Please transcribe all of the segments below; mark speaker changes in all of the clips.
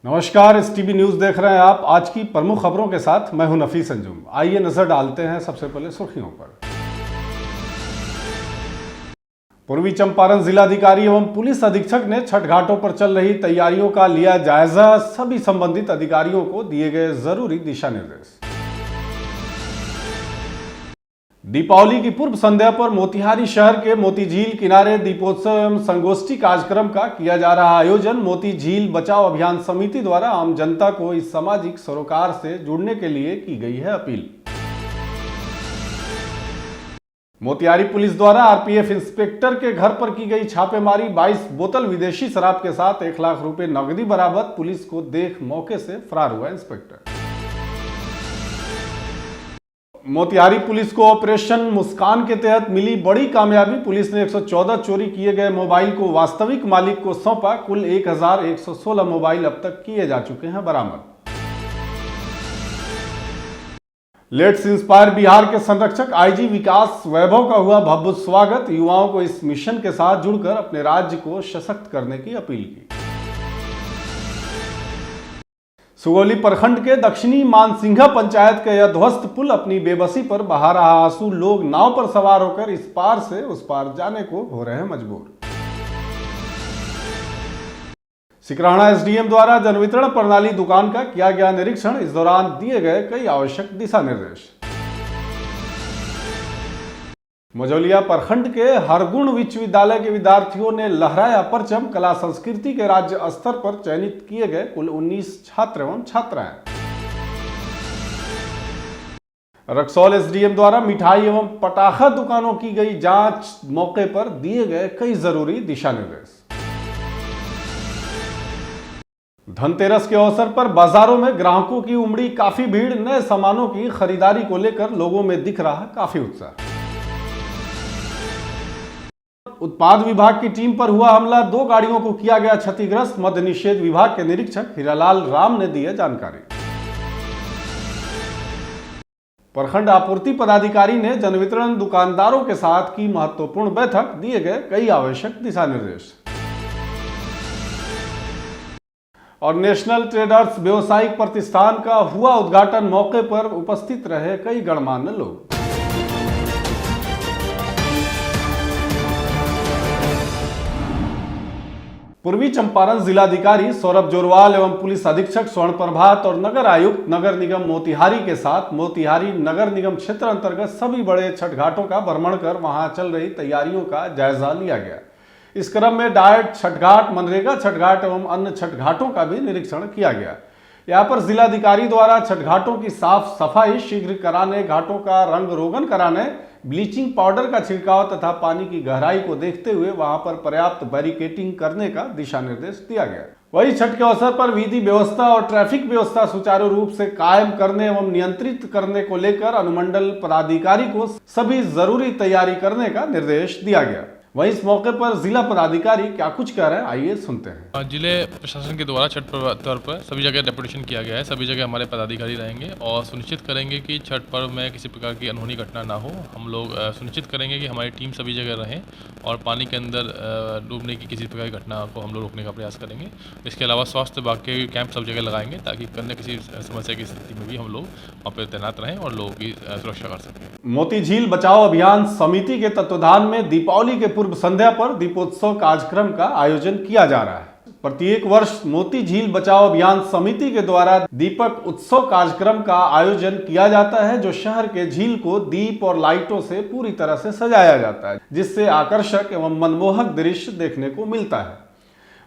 Speaker 1: नमस्कार, इस TV news देख रहे हैं आप। आज की प्रमुख खबरों के साथ मैं हूं नफीस अंजुम। आइए नजर डालते हैं सबसे पहले सुर्खियों पर। पूर्वी चंपारण जिलाधिकारी एवं पुलिस अधीक्षक ने छठ घाटों पर चल रही तैयारियों का लिया जायजा। सभी संबंधित अधिकारियों को दिए गए जरूरी दिशा निर्देश। दीपावली की पूर्व संध्या पर मोतिहारी शहर के मोती झील किनारे दीपोत्सव एवं संगोष्ठी कार्यक्रम का किया जा रहा आयोजन। मोती झील बचाओ अभियान समिति द्वारा आम जनता को इस सामाजिक सरोकार से जुड़ने के लिए की गई है अपील। मोतिहारी पुलिस द्वारा आरपीएफ इंस्पेक्टर के घर पर की गई छापेमारी। 22 बोतल विदेशी शराब के साथ 1 लाख रुपए नकदी बरामद। पुलिस को देख मौके से फरार हुआ इंस्पेक्टर। मोतिहारी पुलिस को ऑपरेशन मुस्कान के तहत मिली बड़ी कामयाबी। पुलिस ने 114 चोरी किए गए मोबाइल को वास्तविक मालिक को सौंपा। कुल 1116 मोबाइल अब तक किए जा चुके हैं बरामद। लेट्स इंस्पायर बिहार के संरक्षक आईजी विकास वैभव का हुआ भव्य स्वागत। युवाओं को इस मिशन के साथ जुड़कर अपने राज्य को सशक्त करने की अपील की। सुगौली प्रखंड के दक्षिणी मानसिंघा पंचायत के यह ध्वस्त पुल अपनी बेबसी पर बहा रहा आंसू। लोग नाव पर सवार होकर इस पार से उस पार जाने को हो रहे हैं मजबूर। सिकराना एसडीएम द्वारा जनवितरण प्रणाली दुकान का किया गया निरीक्षण। इस दौरान दिए गए कई आवश्यक दिशा निर्देश। मझौलिया प्रखंड के हरगुण विश्वविद्यालय के विद्यार्थियों ने लहराया परचम। कला संस्कृति के राज्य स्तर पर चयनित किए गए कुल 19 छात्र एवं छात्राएं। रक्सौल एसडीएम द्वारा मिठाई एवं पटाखा दुकानों की गई जांच। मौके पर दिए गए कई जरूरी दिशा निर्देश। धनतेरस के अवसर पर बाजारों में ग्राहकों की उमड़ी काफी भीड़। नए सामानों की खरीदारी को लेकर लोगों में दिख रहा काफी उत्साह। उत्पाद विभाग की टीम पर हुआ हमला। 2 गाड़ियों को किया गया क्षतिग्रस्त। मद्य निषेध विभाग के निरीक्षक हीरालाल राम ने दी जानकारी। प्रखंड आपूर्ति पदाधिकारी ने जनवितरण दुकानदारों के साथ की महत्वपूर्ण बैठक। दिए गए कई आवश्यक दिशा निर्देश। और नेशनल ट्रेडर्स व्यवसायिक प्रतिष्ठान का हुआ उद्घाटन। मौके पर उपस्थित रहे कई गणमान्य लोग। पूर्वी चंपारण जिलाधिकारी सौरभ जोरवाल एवं पुलिस अधीक्षक स्वर्ण प्रभात और नगर आयुक्त नगर निगम मोतिहारी के साथ मोतिहारी नगर निगम क्षेत्र अंतर्गत सभी बड़े छठ घाटों का भ्रमण कर वहां चल रही तैयारियों का जायजा लिया गया। इस क्रम में डायट छठ घाट, मनरेगा छठ घाट एवं अन्य छठ घाटों का भी निरीक्षण किया गया। यहाँ पर जिलाधिकारी द्वारा छठ घाटों की साफ सफाई शीघ्र कराने, घाटों का रंग रोगन कराने, ब्लीचिंग पाउडर का छिड़काव तथा पानी की गहराई को देखते हुए वहां पर पर्याप्त बैरिकेटिंग करने का दिशा निर्देश दिया गया। वहीं छठ के अवसर पर विधि व्यवस्था और ट्रैफिक व्यवस्था सुचारू रूप से कायम करने एवं नियंत्रित करने को लेकर अनुमंडल पदाधिकारी को सभी जरूरी तैयारी करने का निर्देश दिया गया। वहीं इस मौके पर जिला पदाधिकारी क्या कुछ कह रहे हैं, आइए सुनते हैं।
Speaker 2: जिले प्रशासन के द्वारा छठ पर्व तौर पर सभी जगह डेपुटेशन किया गया है। सभी जगह हमारे पदाधिकारी रहेंगे और सुनिश्चित करेंगे कि छठ पर्व में किसी प्रकार की अनहोनी घटना ना हो। हम लोग सुनिश्चित करेंगे कि हमारी टीम सभी जगह रहें और पानी के अंदर डूबने की किसी प्रकार की घटना को हम लोग रोकने का प्रयास करेंगे। इसके अलावा स्वास्थ्य विभाग के कैंप सब जगह लगाएंगे ताकि अन्य किसी समस्या की स्थिति में भी हम लोग वहाँ पर तैनात रहें और लोगों की सुरक्षा कर सकें।
Speaker 1: मोती झील बचाओ अभियान समिति के तत्वाधान में दीपावली के पूर्व संध्या पर दीपोत्सव कार्यक्रम का आयोजन किया जा रहा है। प्रत्येक वर्ष मोती झील बचाओ अभियान समिति के द्वारा दीपक उत्सव कार्यक्रम का आयोजन किया जाता है, जो शहर के झील को दीप और लाइटों से पूरी तरह से सजाया जाता है, जिससे आकर्षक एवं मनमोहक दृश्य देखने को मिलता है।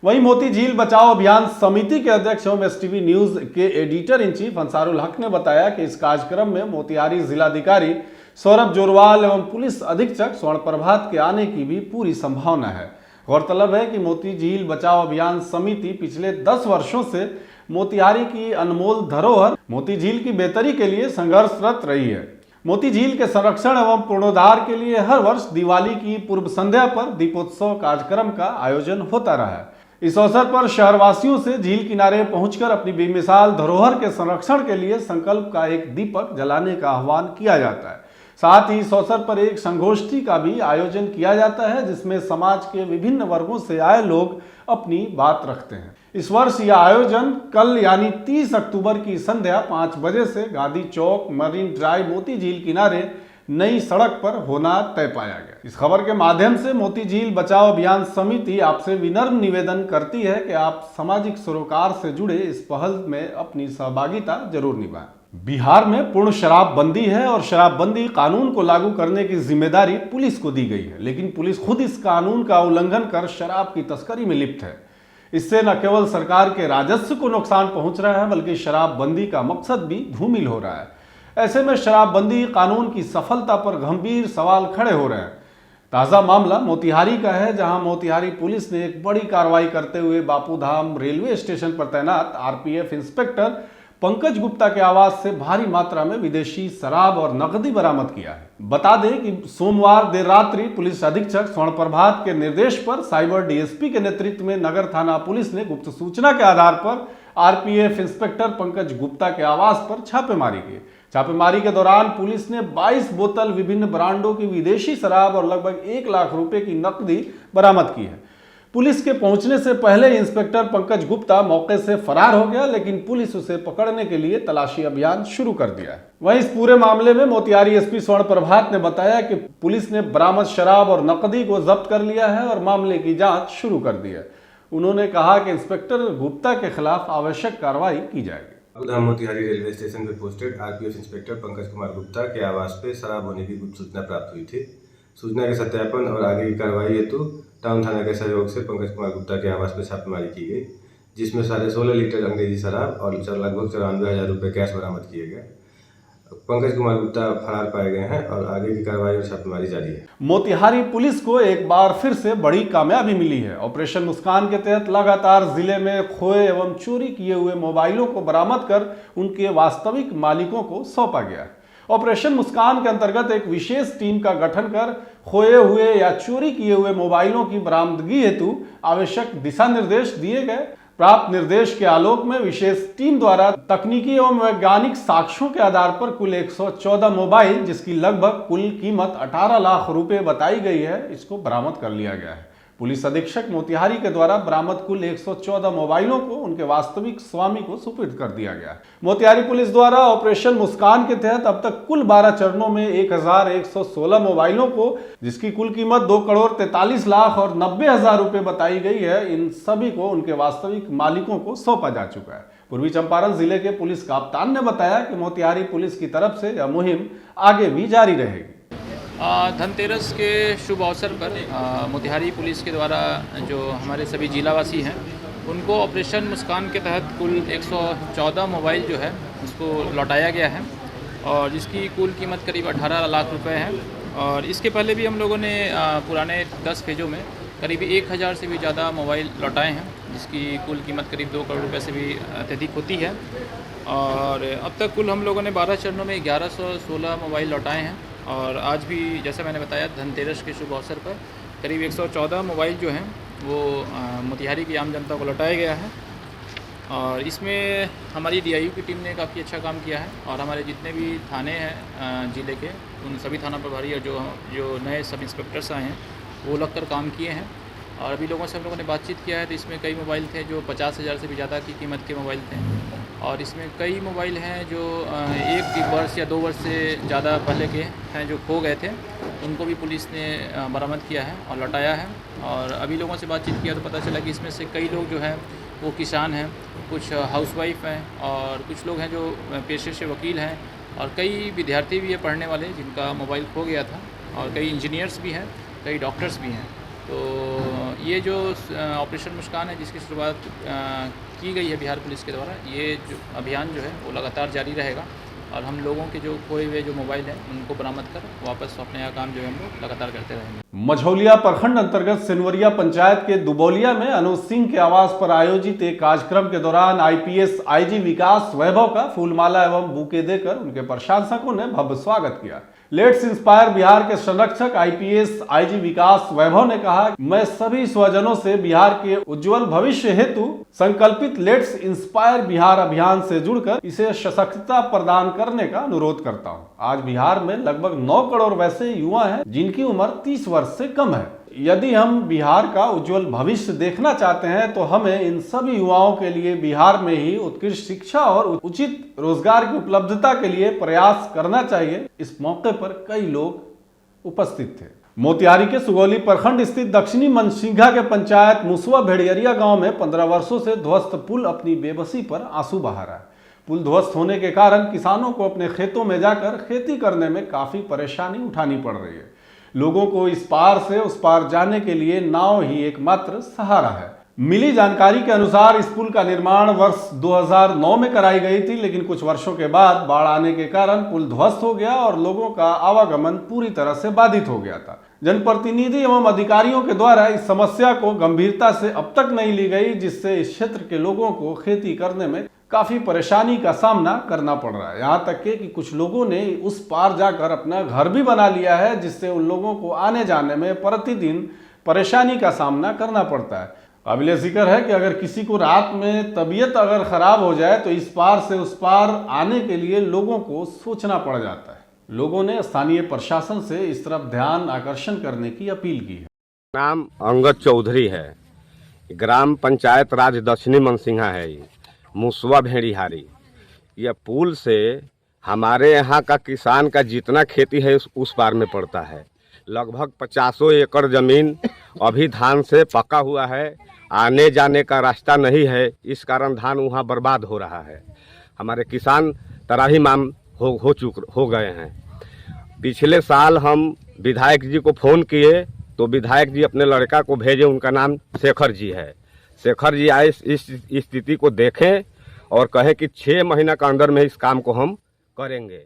Speaker 1: वहीं मोती झील बचाओ अभियान समिति के अध्यक्ष एवं एसटीवी न्यूज के एडिटर इन चीफ अंसारुल हक ने बताया कि इस कार्यक्रम में मोतिहारी जिलाधिकारी सौरभ जोरवाल एवं पुलिस अधीक्षक स्वर्ण प्रभात के आने की भी पूरी संभावना है। गौरतलब है कि मोती झील बचाओ अभियान समिति पिछले 10 वर्षों से मोतिहारी की अनमोल धरोहर मोती झील की बेहतरी के लिए संघर्षरत रही है। मोती झील के संरक्षण एवं पुनरुद्धार के लिए हर वर्ष दिवाली की पूर्व संध्या पर दीपोत्सव कार्यक्रम का आयोजन होता रहा है। इस अवसर पर शहरवासियों से झील किनारे पहुंचकर अपनी बेमिसाल धरोहर के संरक्षण के लिए संकल्प का एक दीपक जलाने का आह्वान किया जाता है। साथ ही इस अवसर पर एक संगोष्ठी का भी आयोजन किया जाता है जिसमें समाज के विभिन्न वर्गों से आए लोग अपनी बात रखते हैं। इस वर्ष यह आयोजन कल यानी 30 अक्टूबर की संध्या 5 बजे से गांधी चौक मरीन ड्राइव मोती झील किनारे नई सड़क पर होना तय पाया गया। इस खबर के माध्यम से मोती झील बचाओ अभियान समिति आपसे विनम्र निवेदन करती है कि आप सामाजिक सरोकार से जुड़े इस पहल में अपनी सहभागिता जरूर निभाएं। बिहार में पूर्ण शराबबंदी है और शराबबंदी कानून को लागू करने की जिम्मेदारी पुलिस को दी गई है, लेकिन पुलिस खुद इस कानून का उल्लंघन कर शराब की तस्करी में लिप्त है। इससे न केवल सरकार के राजस्व को नुकसान पहुंच रहा है बल्कि शराबबंदी का मकसद भी धूमिल हो रहा है। ऐसे में शराबबंदी कानून की सफलता पर गंभीर सवाल खड़े हो रहे हैं। ताज़ा मामला मोतिहारी का है, जहां मोतिहारी पुलिस ने एक बड़ी कार्रवाई करते हुए बापूधाम रेलवे स्टेशन पर तैनात आरपीएफ इंस्पेक्टर पंकज गुप्ता के आवास से भारी मात्रा में विदेशी शराब और नकदी बरामद किया है। बता दें कि सोमवार देर रात्रि पुलिस अधीक्षक स्वर्ण प्रभात के निर्देश पर साइबर डीएसपी के नेतृत्व में नगर थाना पुलिस ने गुप्त सूचना के आधार पर आरपीएफ इंस्पेक्टर पंकज गुप्ता के आवास पर छापेमारी की। छापेमारी के दौरान पुलिस ने 22 बोतल विभिन्न ब्रांडों की विदेशी शराब और लगभग 1 लाख रुपए की नकदी बरामद की है। पुलिस के पहुंचने से पहले इंस्पेक्टर पंकज गुप्ता मौके से फरार हो गया, लेकिन पुलिस उसे पकड़ने के लिए तलाशी अभियान शुरू कर दिया है। वहीं इस पूरे मामले में मोतिहारी एसपी स्वर्ण प्रभात ने बताया कि पुलिस ने बरामद शराब और नकदी को जब्त कर लिया है और मामले की जांच शुरू कर दी है। उन्होंने कहा कि इंस्पेक्टर गुप्ता के खिलाफ आवश्यक कार्रवाई की जाएगी।
Speaker 3: बापूधाम मोतिहारी रेलवे स्टेशन पर posted RPF inspector Pankaj Kumar Gupta के आवास पे शराब होने की गुप्त सूचना प्राप्त हुई थी। सूचना के सत्यापन और आगे की कार्रवाई हेतु टाउन थाना के सहयोग से पंकज कुमार गुप्ता के आवास पर छापेमारी की गई, जिसमें 16.5 लीटर अंग्रेजी शराब और लगभग 94,000 रुपये कैश बरामद किए गए। पंकज कुमार गुप्ता फरार पाए गए हैं और आगे की कार्रवाई और छापेमारी जारी है।
Speaker 1: मोतिहारी पुलिस को एक बार फिर से बड़ी कामयाबी मिली है। ऑपरेशन मुस्कान के तहत लगातार जिले में खोए एवं चोरी किए हुए मोबाइलों को बरामद कर उनके वास्तविक मालिकों को सौंपा गया है। ऑपरेशन मुस्कान के अंतर्गत एक विशेष टीम का गठन कर खोए हुए या चोरी किए हुए मोबाइलों की बरामदगी हेतु आवश्यक दिशा निर्देश दिए गए। प्राप्त निर्देश के आलोक में विशेष टीम द्वारा तकनीकी एवं वैज्ञानिक साक्ष्यों के आधार पर कुल 114 मोबाइल, जिसकी लगभग कुल कीमत 18 लाख रुपए बताई गई है, इसको बरामद कर लिया गया है। पुलिस अधीक्षक मोतिहारी के द्वारा बरामद कुल 114 मोबाइलों को उनके वास्तविक स्वामी को सुपुर्द कर दिया गया। मोतिहारी पुलिस द्वारा ऑपरेशन मुस्कान के तहत अब तक कुल 12 चरणों में 1116 मोबाइलों को, जिसकी कुल कीमत 2,43 लाख और 90,000 रुपए बताई गई है, इन सभी को उनके वास्तविक मालिकों को सौंपा जा चुका है। पूर्वी चंपारण जिले के पुलिस कप्तान ने बताया कि मोतिहारी पुलिस की तरफ से यह मुहिम आगे भी जारी रहेगी।
Speaker 4: धनतेरस के शुभ अवसर पर मोतिहारी पुलिस के द्वारा जो हमारे सभी जिलावासी हैं उनको ऑपरेशन मुस्कान के तहत कुल 114 मोबाइल जो है उसको लौटाया गया है और जिसकी कुल कीमत करीब 18 लाख रुपए है। और इसके पहले भी हम लोगों ने पुराने 10 फेजों में करीब 1000 से भी ज़्यादा मोबाइल लौटाए हैं, जिसकी कुल कीमत करीब 2 करोड़ रुपये से भी अत्यधिक होती है। और अब तक कुल हम लोगों ने 12 चरणों में 1116 मोबाइल लौटाए हैं और आज भी जैसा मैंने बताया धनतेरस के शुभ अवसर पर करीब 114 मोबाइल जो हैं वो मोतिहारी की आम जनता को लौटाया गया है। और इसमें हमारी डीआईयू की टीम ने काफ़ी अच्छा काम किया है और हमारे जितने भी थाने हैं ज़िले के उन सभी थाना प्रभारी और जो नए सब इंस्पेक्टर्स आए हैं वो लगकर काम किए हैं। और अभी लोगों से हम लोगों ने बातचीत किया है तो इसमें कई मोबाइल थे जो 50,000 से भी ज़्यादा की कीमत के मोबाइल थे और इसमें कई मोबाइल हैं जो 1 वर्ष या 2 वर्ष से ज़्यादा पहले के हैं जो खो गए थे, उनको भी पुलिस ने बरामद किया है और लौटाया है। और अभी लोगों से बातचीत किया तो पता चला कि इसमें से कई लोग जो हैं वो किसान हैं, कुछ हाउसवाइफ हैं और कुछ लोग हैं जो पेशे से वकील हैं और कई विद्यार्थी भी हैं पढ़ने वाले जिनका मोबाइल खो गया था और कई इंजीनियर्स भी हैं, कई डॉक्टर्स भी हैं। तो ये जो ऑपरेशन मुस्कान है जिसकी शुरुआत की गई है बिहार पुलिस के द्वारा, ये जो अभियान जो है वो लगातार जारी रहेगा और हम लोगों के जो खोए हुए जो मोबाइल हैं उनको बरामद कर वापस अपने यहाँ काम जो है हम लोग लगातार करते रहेंगे।
Speaker 1: मझौलिया प्रखंड अंतर्गत सिनवरिया पंचायत के दुबौलिया में अनुज सिंह के आवास पर आयोजित एक कार्यक्रम के दौरान आईपीएस आईजी विकास वैभव का फूलमाला एवं बुके देकर उनके प्रशंसकों ने भव्य स्वागत किया। लेट्स इंस्पायर बिहार के संरक्षक आईपीएस आईजी विकास वैभव ने कहा, मैं सभी स्वजनों से बिहार के उज्जवल भविष्य हेतु संकल्पित लेट्स इंस्पायर बिहार अभियान से जुड़कर इसे सशक्तता प्रदान करने का अनुरोध करता हूं। आज बिहार में लगभग 9 करोड़ वैसे युवा हैं जिनकी उम्र 30 वर्ष से कम है। यदि हम बिहार का उज्जवल भविष्य देखना चाहते हैं तो हमें इन सभी युवाओं के लिए बिहार में ही उत्कृष्ट शिक्षा और उचित रोजगार की उपलब्धता के लिए प्रयास करना चाहिए। इस मौके पर कई लोग उपस्थित थे। मोतिहारी के सुगौली प्रखंड स्थित दक्षिणी मनसिंघा के पंचायत मुसवा भेड़ियरिया गांव में 15 वर्षों से ध्वस्त पुल अपनी बेबसी पर आंसू बहा रहा है। पुल ध्वस्त होने के कारण किसानों को अपने खेतों में जाकर खेती करने में काफी परेशानी उठानी पड़ रही है। लोगों को इस पार से उस पार जाने के लिए नाव ही एकमात्र सहारा है। मिली जानकारी के अनुसार इस पुल का निर्माण वर्ष 2009 में कराई गई थी, लेकिन कुछ वर्षों के बाद बाढ़ आने के कारण पुल ध्वस्त हो गया और लोगों का आवागमन पूरी तरह से बाधित हो गया था। जनप्रतिनिधि एवं अधिकारियों के द्वारा इस समस्या को गंभीरता से अब तक नहीं ली गई, जिससे इस क्षेत्र के लोगों को खेती करने में काफी परेशानी का सामना करना पड़ रहा है। यहाँ तक कि कुछ लोगों ने उस पार जाकर अपना घर भी बना लिया है, जिससे उन लोगों को आने जाने में प्रतिदिन परेशानी का सामना करना पड़ता है। काबिले जिक्र है कि अगर किसी को रात में तबीयत अगर खराब हो जाए तो इस पार से उस पार आने के लिए लोगों को सोचना पड़ जाता है। लोगों ने स्थानीय प्रशासन से इस तरफ ध्यान आकर्षण करने की अपील की है।
Speaker 5: नाम अंगद चौधरी है, ग्राम पंचायत राज दक्षिणी मनसिंघा है, मुसवा भेड़िहारी। यह पुल से हमारे यहाँ का किसान का जितना खेती है उस पार में पड़ता है। लगभग 50 एकड़ जमीन अभी धान से पका हुआ है, आने जाने का रास्ता नहीं है, इस कारण धान वहाँ बर्बाद हो रहा है। हमारे किसान त्राहिमाम हो गए हैं। पिछले साल हम विधायक जी को फ़ोन किए तो विधायक जी अपने लड़का को भेजे, उनका नाम शेखर जी है। शेखर जी आए, इस स्थिति को देखें और कहे कि 6 महीना के अंदर में इस काम को हम करेंगे।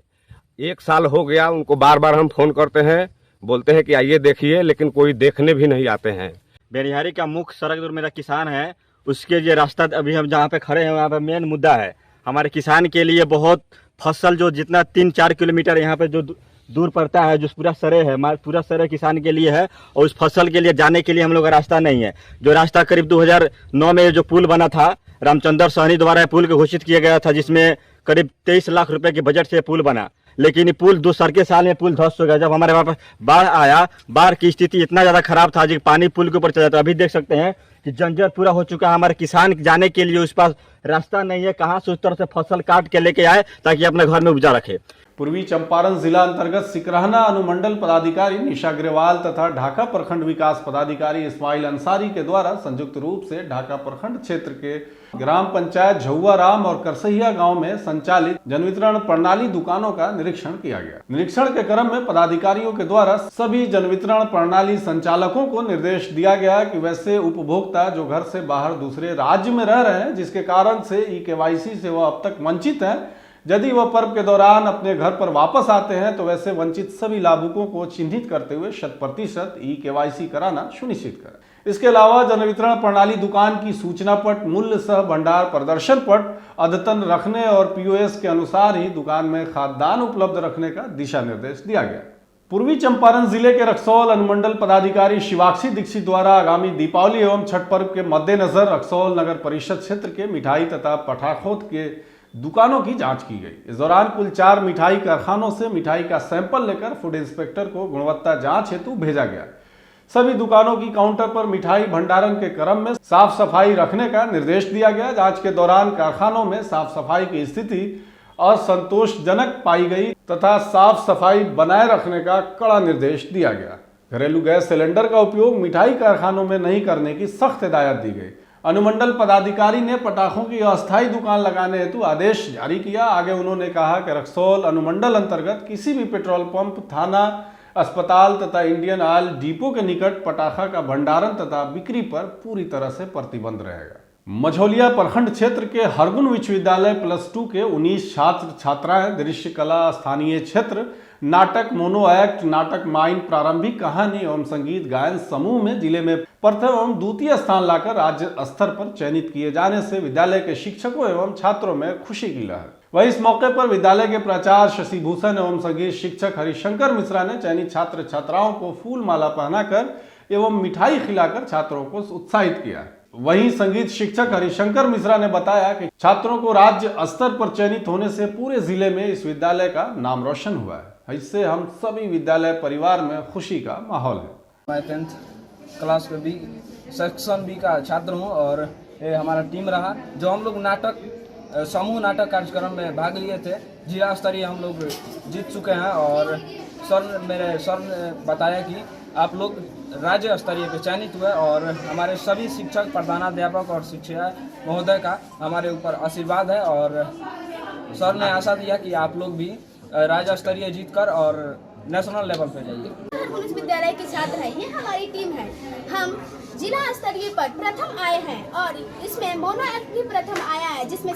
Speaker 5: 1 साल हो गया, उनको बार बार हम फ़ोन करते हैं, बोलते हैं कि आइए देखिए, लेकिन कोई देखने भी नहीं आते हैं।
Speaker 6: भेड़िहारी का मुख्य सड़क जो मेरा किसान है उसके जो रास्ता अभी हम जहाँ पे खड़े हैं वहाँ पे मेन मुद्दा है। हमारे किसान के लिए बहुत फसल जो जितना 3-4 किलोमीटर यहाँ पे जो दूर पड़ता है, जो पूरा सरे है, पूरा सरे किसान के लिए है और उस फसल के लिए जाने के लिए हम लोग का रास्ता नहीं है। जो रास्ता करीब 2009 में जो पुल बना था, रामचंद्र सहनी द्वारा पुल को घोषित किया गया था, जिसमें करीब 23 लाख रुपए के बजट से पुल बना, लेकिन ये पुल 2 साल के साल में पुल ध्वस्त हो गया। जब हमारे वहाँ पर बाढ़ आया, बाढ़ की स्थिति इतना ज़्यादा खराब था कि पानी पुल के ऊपर चला था। अभी देख सकते हैं कि जंजर पूरा हो चुका है। हमारे किसान जाने के लिए उस पास रास्ता नहीं है, कहाँ से उस तरह से फसल काट के लेके आए ताकि अपने घर में उपजा रखे।
Speaker 1: पूर्वी चंपारण जिला अंतर्गत सिकरहना अनुमंडल पदाधिकारी निशा अग्रवाल तथा ढाका प्रखंड विकास पदाधिकारी इस्माइल अंसारी के द्वारा संयुक्त रूप से ढाका प्रखंड क्षेत्र के ग्राम पंचायत झुआराम और करसहिया गांव में संचालित जन वितरण प्रणाली दुकानों का निरीक्षण किया गया। निरीक्षण के क्रम में पदाधिकारियों के द्वारा सभी जन वितरण प्रणाली संचालकों को निर्देश दिया गया कि वैसे उपभोक्ता जो घर से बाहर दूसरे राज्य में रह रहे हैं, जिसके कारण से ई-केवाईसी से वह अब तक वंचित है, यदि वह पर्व के दौरान अपने घर पर वापस आते हैं तो वैसे वंचित सभी लाभुकों को चिन्हित करते हुए 100% ई-केवाईसी कराना सुनिश्चित करें। इसके अलावा जन वितरण प्रणाली दुकान की सूचना पट, मूल्य सह भंडार प्रदर्शन पट अद्यतन रखने और पीओएस के अनुसार ही दुकान में खाद्यान्न उपलब्ध रखने का दिशा निर्देश दिया गया। पूर्वी चंपारण जिले के रक्सौल अनुमंडल पदाधिकारी शिवाक्षी दीक्षित द्वारा आगामी दीपावली एवं छठ पर्व के मद्देनजर रक्सौल नगर परिषद क्षेत्र के मिठाई तथा पटाखों के दुकानों की जांच की गई। इस दौरान कुल 4 मिठाई कारखानों से मिठाई का सैंपल लेकर फूड इंस्पेक्टर को गुणवत्ता जांच हेतु भेजा गया। सभी दुकानों की काउंटर पर मिठाई भंडारण के क्रम में साफ सफाई रखने का निर्देश दिया गया। जांच के दौरान कारखानों में साफ सफाई की स्थिति असंतोषजनक पाई गई तथा साफ सफाई बनाए रखने का कड़ा निर्देश दिया गया। घरेलू गैस सिलेंडर का उपयोग मिठाई कारखानों में नहीं करने की सख्त हिदायत दी गई। अनुमंडल पदाधिकारी ने पटाखों की अस्थायी दुकान लगाने हेतु आदेश जारी किया। आगे उन्होंने कहा कि रक्सौल अनुमंडल अंतर्गत किसी भी पेट्रोल पंप, थाना, अस्पताल तथा इंडियन ऑयल डिपो के निकट पटाखा का भंडारण तथा बिक्री पर पूरी तरह से प्रतिबंध रहेगा। मझौलिया प्रखंड क्षेत्र के हरगुन विश्वविद्यालय +2 के 19 छात्र छात्राएं दृश्य कला स्थानीय क्षेत्र नाटक मोनो एक्ट, नाटक माइन, प्रारंभिक कहानी एवं संगीत गायन समूह में जिले में प्रथम एवं द्वितीय स्थान लाकर राज्य स्तर पर चयनित किए जाने से विद्यालय के शिक्षकों एवं छात्रों में खुशी की लहर। वहीं इस मौके पर विद्यालय के प्राचार्य शशि भूषण एवं संगीत शिक्षक हरिशंकर मिश्रा ने चयनित छात्र छात्राओं को फूल माला पहनाकर एवं मिठाई खिलाकर छात्रों को उत्साहित किया। वहीं संगीत शिक्षक हरिशंकर मिश्रा ने बताया कि छात्रों को राज्य स्तर पर चयनित होने से पूरे जिले में इस विद्यालय का नाम रोशन हुआ है। इससे हम सभी विद्यालय परिवार में खुशी का माहौल है।
Speaker 7: मैं 10th क्लास में भी सेक्शन बी का छात्र हूँ और ये हमारा टीम रहा जो हम लोग नाटक समूह नाटक कार्यक्रम में भाग लिए थे। जिला स्तरीय हम लोग जीत चुके हैं और मेरे सर ने बताया कि आप लोग राज्य स्तरीय पे चयनित हुए और हमारे सभी शिक्षक, प्रधानाध्यापक और शिक्षक महोदय का हमारे ऊपर आशीर्वाद है और सर ने आशा दिया कि आप लोग भी राज्य स्तरीय जीतकर और नेशनल लेवल पे जाइए।
Speaker 8: पुलिस विद्यालय के छात्र हैं, ये हमारी टीम है। हम जिला स्तरीय पर प्रथम आए हैं और इसमें मोनो एक्ट भी प्रथम आया है, जिसमें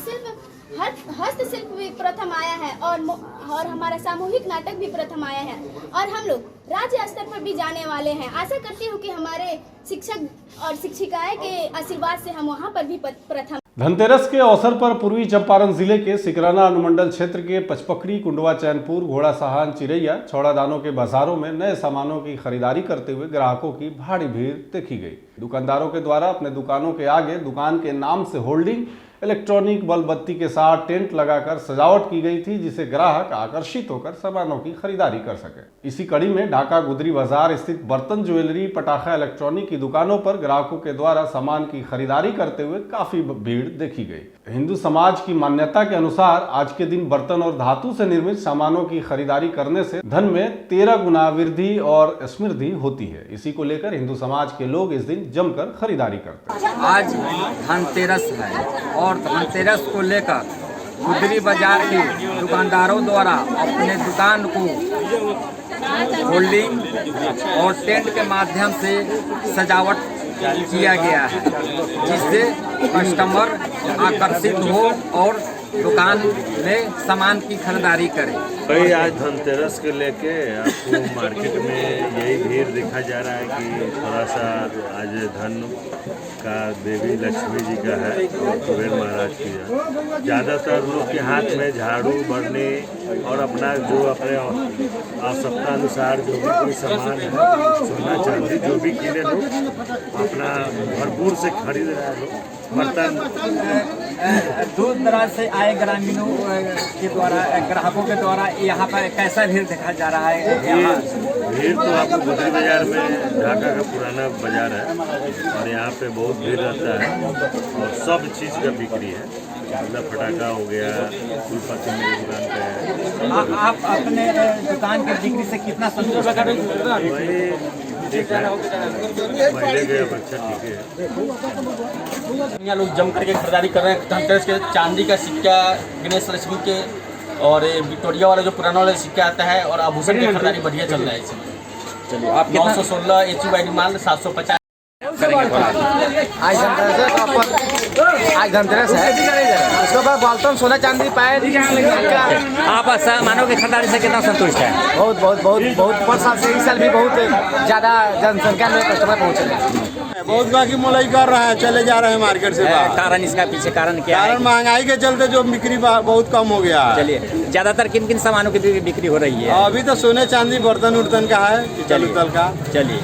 Speaker 8: हस्तशिल्प भी प्रथम आया है और हमारा सामूहिक नाटक भी प्रथम आया है और हम लोग राज्य स्तर पर भी जाने वाले हैं। आशा करती हूँ कि हमारे शिक्षक और शिक्षिकाएं के आशीर्वाद से हम वहाँ पर भी प्रथम।
Speaker 1: धनतेरस के अवसर पर पूर्वी चंपारण जिले के सिकराना अनुमंडल क्षेत्र के पचपकड़ी, कुंडवा, चैनपुर, घोड़ा साहान, चिरैया, छौड़ादानों के बाजारों में नए सामानों की खरीदारी करते हुए ग्राहकों की भारी भीड़ देखी गई। दुकानदारों के द्वारा अपने दुकानों के आगे दुकान के नाम से होल्डिंग, इलेक्ट्रॉनिक बल्ब बत्ती के साथ टेंट लगाकर सजावट की गई थी, जिससे ग्राहक आकर्षित होकर सामानों की खरीदारी कर सके। इसी कड़ी में ढाका गुदरी बाजार स्थित बर्तन, ज्वेलरी, पटाखा, इलेक्ट्रॉनिक की दुकानों पर ग्राहकों के द्वारा सामान की खरीदारी करते हुए काफी भीड़ देखी गई। हिंदू समाज की मान्यता के अनुसार आज के दिन बर्तन और धातु से निर्मित सामानों की खरीदारी करने से धन में 13 गुना वृद्धि और समृद्धि होती है। इसी को लेकर हिंदू समाज के लोग इस दिन जमकर खरीदारी करते हैं।
Speaker 9: आज धनतेरस है और धनतेरस को लेकर गुदरी बाजार के दुकानदारों द्वारा अपने दुकान को होल्डिंग और टेंट के माध्यम से सजावट किया गया है, जिससे कस्टमर आकर्षित हो और दुकान में सामान की खरीदारी करें।
Speaker 10: भाई आज धनतेरस को लेके आपको मार्केट में यही भीड़ देखा जा रहा है कि थोड़ा सा आज धन का देवी लक्ष्मी जी का है और कुबेर महाराज की है। ज़्यादातर लोग के हाथ में झाड़ू, बरनी और अपना जो अपने आवश्यकता अनुसार जो भी कोई सामान है, सोना चांदी जो भी किने लोग अपना भरपूर से खरीद रहे हैं। लोग बर्तन
Speaker 9: दूर दराज से आए ग्रामीणों के द्वारा, ग्राहकों के द्वारा यहाँ पर कैसा भीड़ देखा जा रहा है?
Speaker 10: भीड़ तो आपको गुदरी बाजार में ढाका का पुराना बाजार है और यहाँ पे बहुत भीड़ रहता है और सब चीज़ का बिक्री है। मतलब पटाखा हो गया, फूलपत्ती मेरी दुकान पे है।
Speaker 9: आप अपने दुकान की बिक्री से कितना संतुष्ट हैं?
Speaker 10: ठीक है, पहले गए बच्चा ठीक है।
Speaker 11: यहाँ लोग जम करके खरीदारी कर रहे हैं। धनतेरस के चांदी का सिक्का, गणेश लक्ष्मी के और विक्टोरिया वाला जो पुराना वाला सिक्का आता है और आभूषण की खरीदारी बढ़िया चल रहा है इसमें। चलिए आप 916 HUID माल 750
Speaker 9: आज धनतेरस है, उसके बाद बाल्टन, सोना चांदी पाए। आप सामानों की खरीदारी से कितना संतुष्ट है? बहुत बहुत बहुत बहुत पर साल से इस साल भी बहुत ज़्यादा जनसंख्या में कस्टमर पहुँच रहे हैं।
Speaker 12: बहुत बाकी मोलाई कर रहा है, चले जा रहे हैं मार्केट से।
Speaker 9: कारण इसका पीछे कारण क्या है?
Speaker 12: कारण महंगाई के चलते जो बिक्री बहुत कम हो गया है।
Speaker 9: चलिए, ज़्यादातर किन किन सामानों की बिक्री हो रही है?
Speaker 12: अभी तो सोने चांदी, बर्तन उर्तन का है, पितल का।
Speaker 9: चलिए,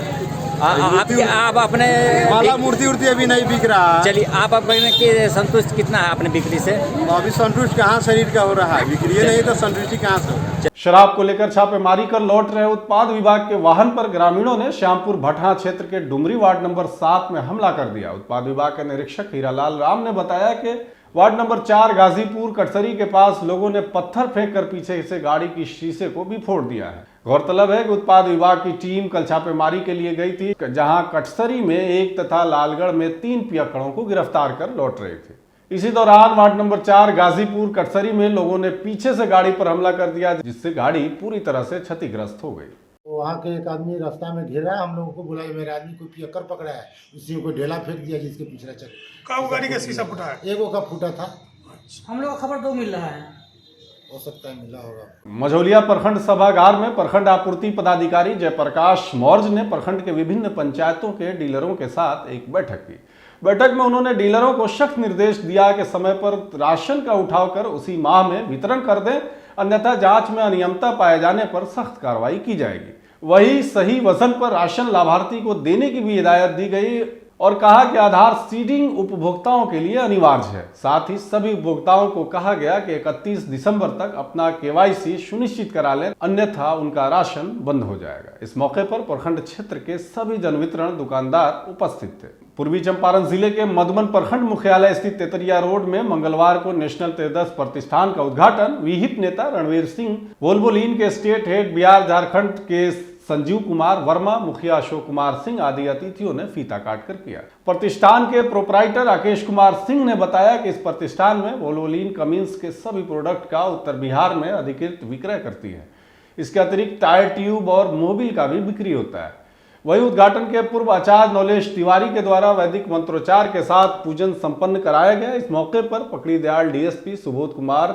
Speaker 9: आप अपने
Speaker 12: माला मूर्ति उर्ति अभी नहीं बिक रहा है।
Speaker 9: चलिए, आप अपने के संतुष्ट कितना है अपने बिक्री से?
Speaker 12: अभी संतुष्ट कहाँ शरीर का हो रहा है, बिक्री नहीं तो संतुष्टि कहाँ से?
Speaker 1: शराब को लेकर छापेमारी कर लौट रहे उत्पाद विभाग के वाहन पर ग्रामीणों ने श्यामपुर भटहा क्षेत्र के डुमरी वार्ड नंबर 7 में हमला कर दिया। उत्पाद विभाग के निरीक्षक हीरालाल राम ने बताया कि वार्ड नंबर 4 गाजीपुर कटसरी के पास लोगों ने पत्थर फेंककर पीछे से गाड़ी की शीशे को भी फोड़ दिया है। गौरतलब है कि उत्पाद विभाग की टीम कल छापेमारी के लिए गई थी, जहां कटसरी में 1 तथा लालगढ़ में 3 पियक्कड़ों को गिरफ्तार कर लौट रहे थे। इसी दौरान वार्ड नंबर 4 गाजीपुर कटसरी में लोगों ने पीछे से गाड़ी पर हमला कर दिया, जिससे गाड़ी पूरी तरह से क्षतिग्रस्त हो गई।
Speaker 13: वहाँ के एक आदमी रास्ता में घेरा, हम लोगों को बुलाया, मेरे आदमी को पियक्कर पकड़ा है, उसी को ढेला फेंक दिया, जिसके पिछड़ा चल
Speaker 14: गाड़ी का शीशा फूटा है,
Speaker 13: एगो का फूटा था।
Speaker 15: हम लोग को खबर 2 मिल रहा है
Speaker 13: हो सकता है मिला होगा।
Speaker 1: मझौलिया प्रखंड सभागार में प्रखंड आपूर्ति पदाधिकारी जयप्रकाश मौर्य ने प्रखंड के विभिन्न पंचायतों के डीलरों के साथ एक बैठक की। बैठक में उन्होंने डीलरों को सख्त निर्देश दिया कि समय पर राशन का उठाव कर उसी माह में वितरण कर दें, अन्यथा जांच में अनियमितता पाए जाने पर सख्त कार्रवाई की जाएगी। वही सही वजन पर राशन लाभार्थी को देने की भी हिदायत दी गई और कहा कि आधार सीडिंग उपभोक्ताओं के लिए अनिवार्य है। साथ ही सभी उपभोक्ताओं को कहा गया कि 31 दिसंबर तक अपना KYC सुनिश्चित करा लें, अन्यथा उनका राशन बंद हो जाएगा। इस मौके पर प्रखंड क्षेत्र के सभी जनवितरण दुकानदार उपस्थित थे। पूर्वी चंपारण जिले के मधुबन प्रखंड मुख्यालय स्थित तेतरिया रोड में मंगलवार को नेशनल ट्रेडर्स प्रतिष्ठान का उद्घाटन विहिप नेता रणवीर सिंह, वोल्वोलिन के स्टेट हेड बिहार झारखंड के संजीव कुमार वर्मा, मुखिया अशोक कुमार सिंह आदि अतिथियों ने फीता काट कर किया। प्रतिष्ठान के प्रोपराइटर राकेश कुमार सिंह ने बताया कि इस प्रतिष्ठान में वोल्वोलिन कमिंस के सभी प्रोडक्ट का उत्तर बिहार में अधिकृत विक्रय करती है। इसके अतिरिक्त टायर ट्यूब और मोबिल का भी बिक्री होता है। वही उद्घाटन के पूर्व आचार्य नौलेश तिवारी के द्वारा वैदिक मंत्रोच्चार के साथ पूजन संपन्न कराया गया। इस मौके पर पकड़ी दयाल DSP सुबोध कुमार,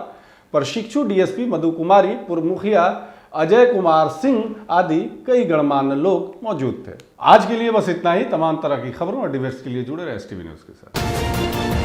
Speaker 1: प्रशिक्षु DSP मधु कुमारी, पूर्व मुखिया अजय कुमार सिंह आदि कई गणमान्य लोग मौजूद थे। आज के लिए बस इतना ही। तमाम तरह की खबरों और डिबेट्स के लिए जुड़े रहे STV न्यूज़ के साथ।